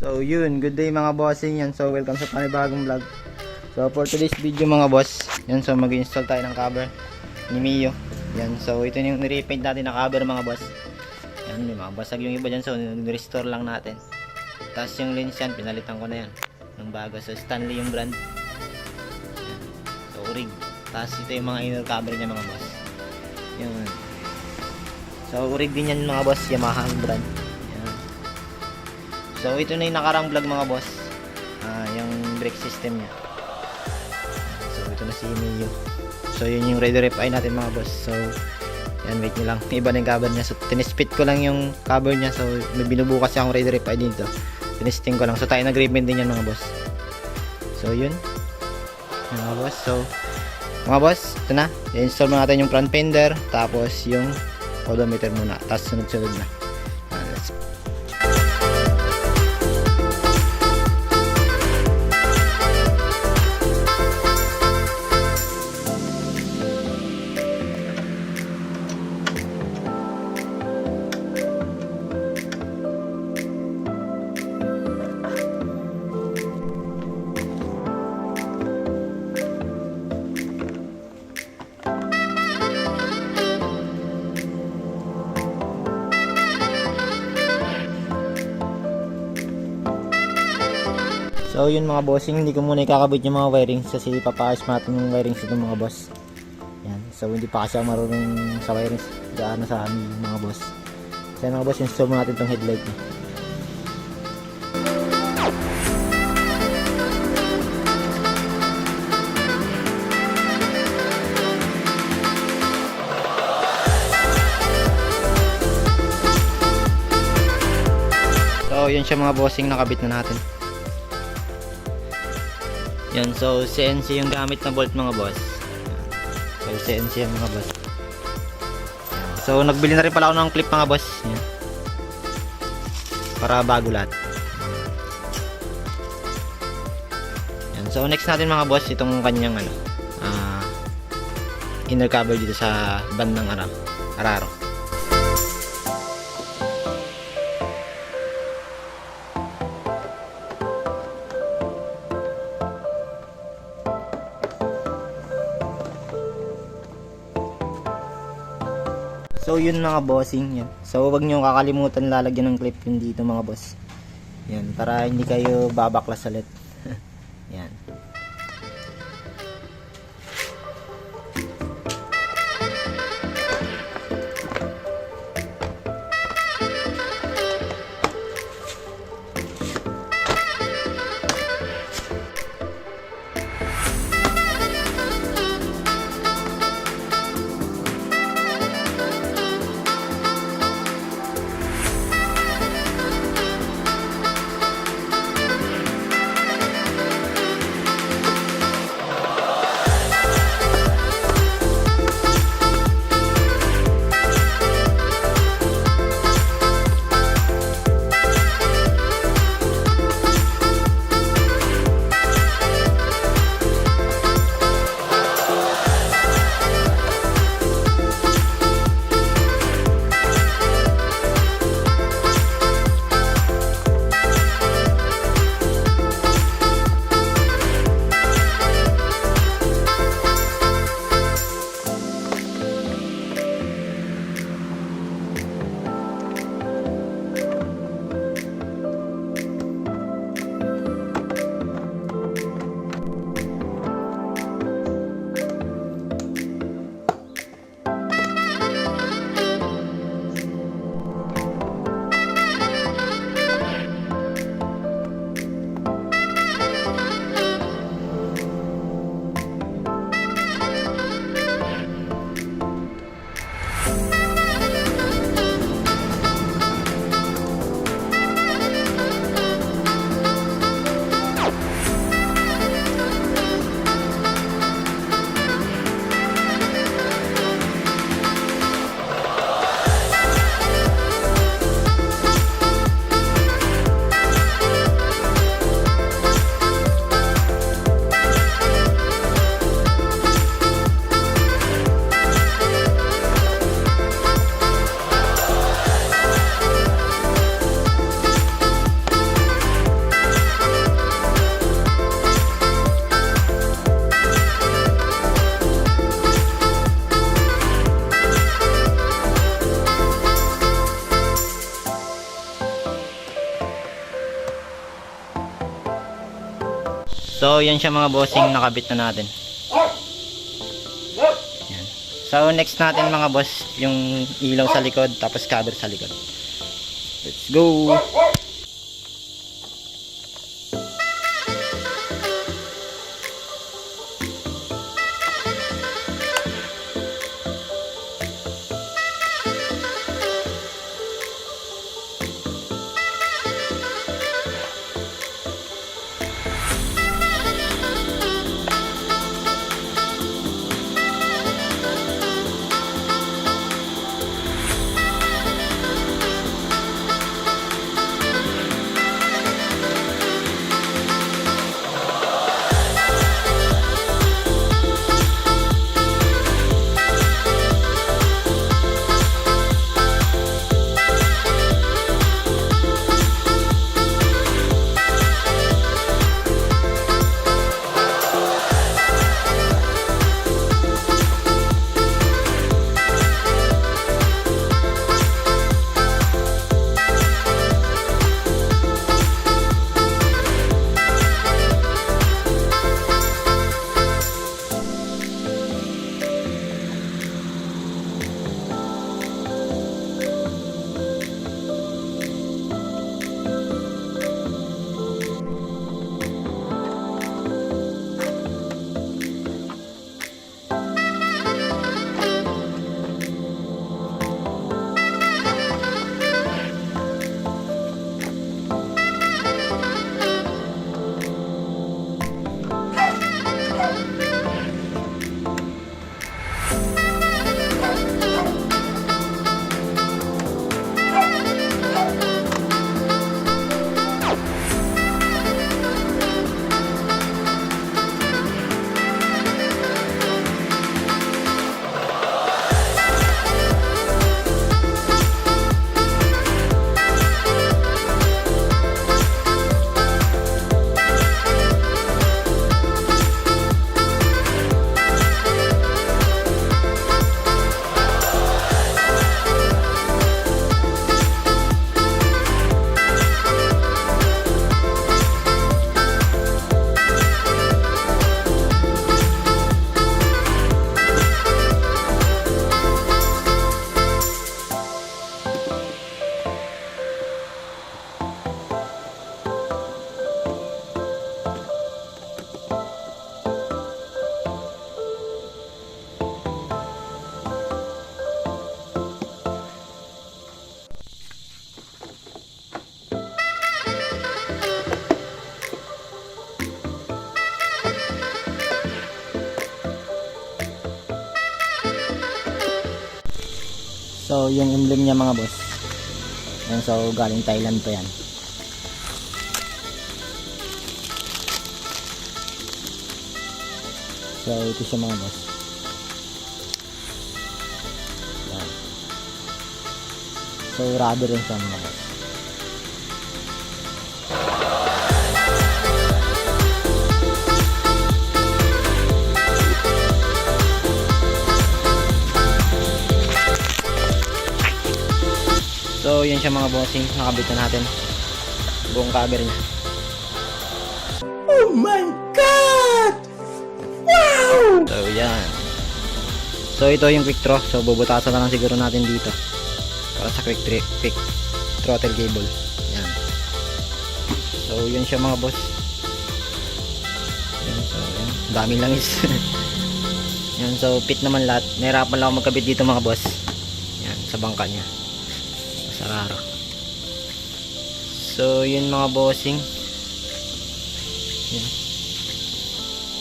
So yun, good day mga bossing yan. So welcome sa panibagong vlog. So for today's video mga boss, yan, so mag-install tayo ng cover ni Mio. Yan, so ito yung nirepaint natin na cover mga boss. Yan, may mga basag yung iba dyan, so nirestore lang natin. Tapos yung lens yan, pinalitan ko na yan ng bago. So Stanley yung brand. Yan. So rig. Tapos ito yung mga inner cover niya mga boss. Yan. So rig din yan mga boss, Yamaha yung brand. So ito na yung nakarang vlog mga boss, yung brake system nya. So ito na si Mio. So yun yung Raider FI natin mga boss. So yan, wait nyo lang, iba na yung cover nya. So tinispit ko lang yung cover nya. So may binubukas akong Raider FI dito, tinisting ko lang. So tayo nag-repaint din yan mga boss. So yun mga boss. So mga boss, ito na, i-install mo natin yung front fender, tapos yung odometer muna, tapos sunod-sunod na. Let's go. So yun mga bossing, hindi ko muna ikakabit yung mga wirings kasi papaayos natin yung wirings ito mga boss. Yan, so hindi pa kasi ako marunong sa wirings gaano sa amin mga boss. Kaya mga boss, install mo natin itong headlight niya. So yun siya mga bossing, nakabit na natin. Yan, so CNC yung gamit na bolt mga boss. So CNC yung mga boss. So nagbili na rin pala ako ng clip mga boss. Yan. Para bago lahat. Yan, so next natin mga boss, itong kanyang inner cover dito sa bandang araro. So yun mga bossing yan. So wag niyo kakalimutan lalagyan ng clip yun dito mga boss. Yan, para hindi kayo babaklas ulit. Yan. So, yan siya mga bossing, nakabit na natin. Yan. So, next natin mga boss, yung ilaw sa likod, tapos cover sa likod. Let's go! So, yung emblem niya mga boss. Yan, so galing Thailand pa yan. So, ito siya mga boss. Yan. So, rubber rin siya mga boss. So, yan siya mga bossing. Nakabit na natin. Buong cover niya. Oh my God! Wow! So, yan. So, ito yung quick draw. So, bubutasan na lang siguro natin dito. Para sa quick throttle cable. Yan. So, yun siya mga boss. Yan. So, yan. Daming langis. Yan. So, fit naman lahat. Nahirapan lang ako magkabit dito mga boss. Yan. Sa bangka niya. Sararo. So, yun mga bossing. Yun.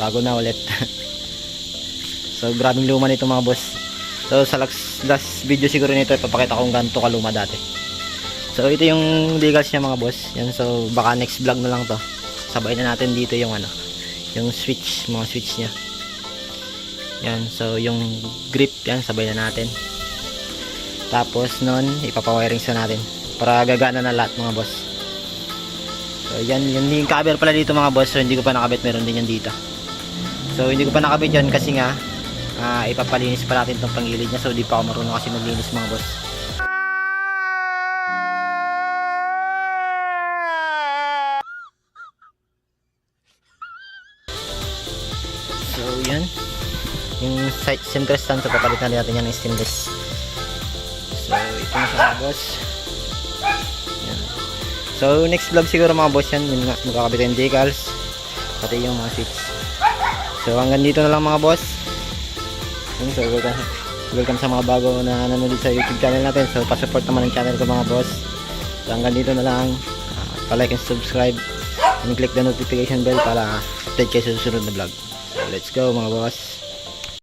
Bago na ulit. So, grabing luma nito mga boss. So, sa last video siguro nito, ipapakita ko kung ganito kaluma dati. So, ito yung decals niya mga boss. Yan, so, baka next vlog na lang to. Sabay na natin dito yung ano, yung switch, mga switch niya. Yan, so, yung grip, yan, sabay na natin. Tapos nun, ipapawiring sa natin para gagana na lahat mga boss. So yan, yung cover pala dito mga boss. So hindi ko pa nakabit, meron din yan dito. So hindi ko pa nakabit yan kasi nga ipapalinis pa natin tong panggilid niya. So di pa ako marunong kasi maglinis mga boss. Yung center stand, so papalitan natin yan ng stainless. So ito na siya mga boss. Yan. So next vlog siguro mga boss yan, yun nga, magkakabit yung decals pati yung mga switch. So hanggang dito na lang mga boss. So welcome sa mga bago na nanonood sa YouTube channel natin. So pa-support naman ang channel ko mga boss. So hanggang dito na lang. Pa-like and subscribe and click the notification bell para update kayo sa susunod na vlog. So let's go mga boss.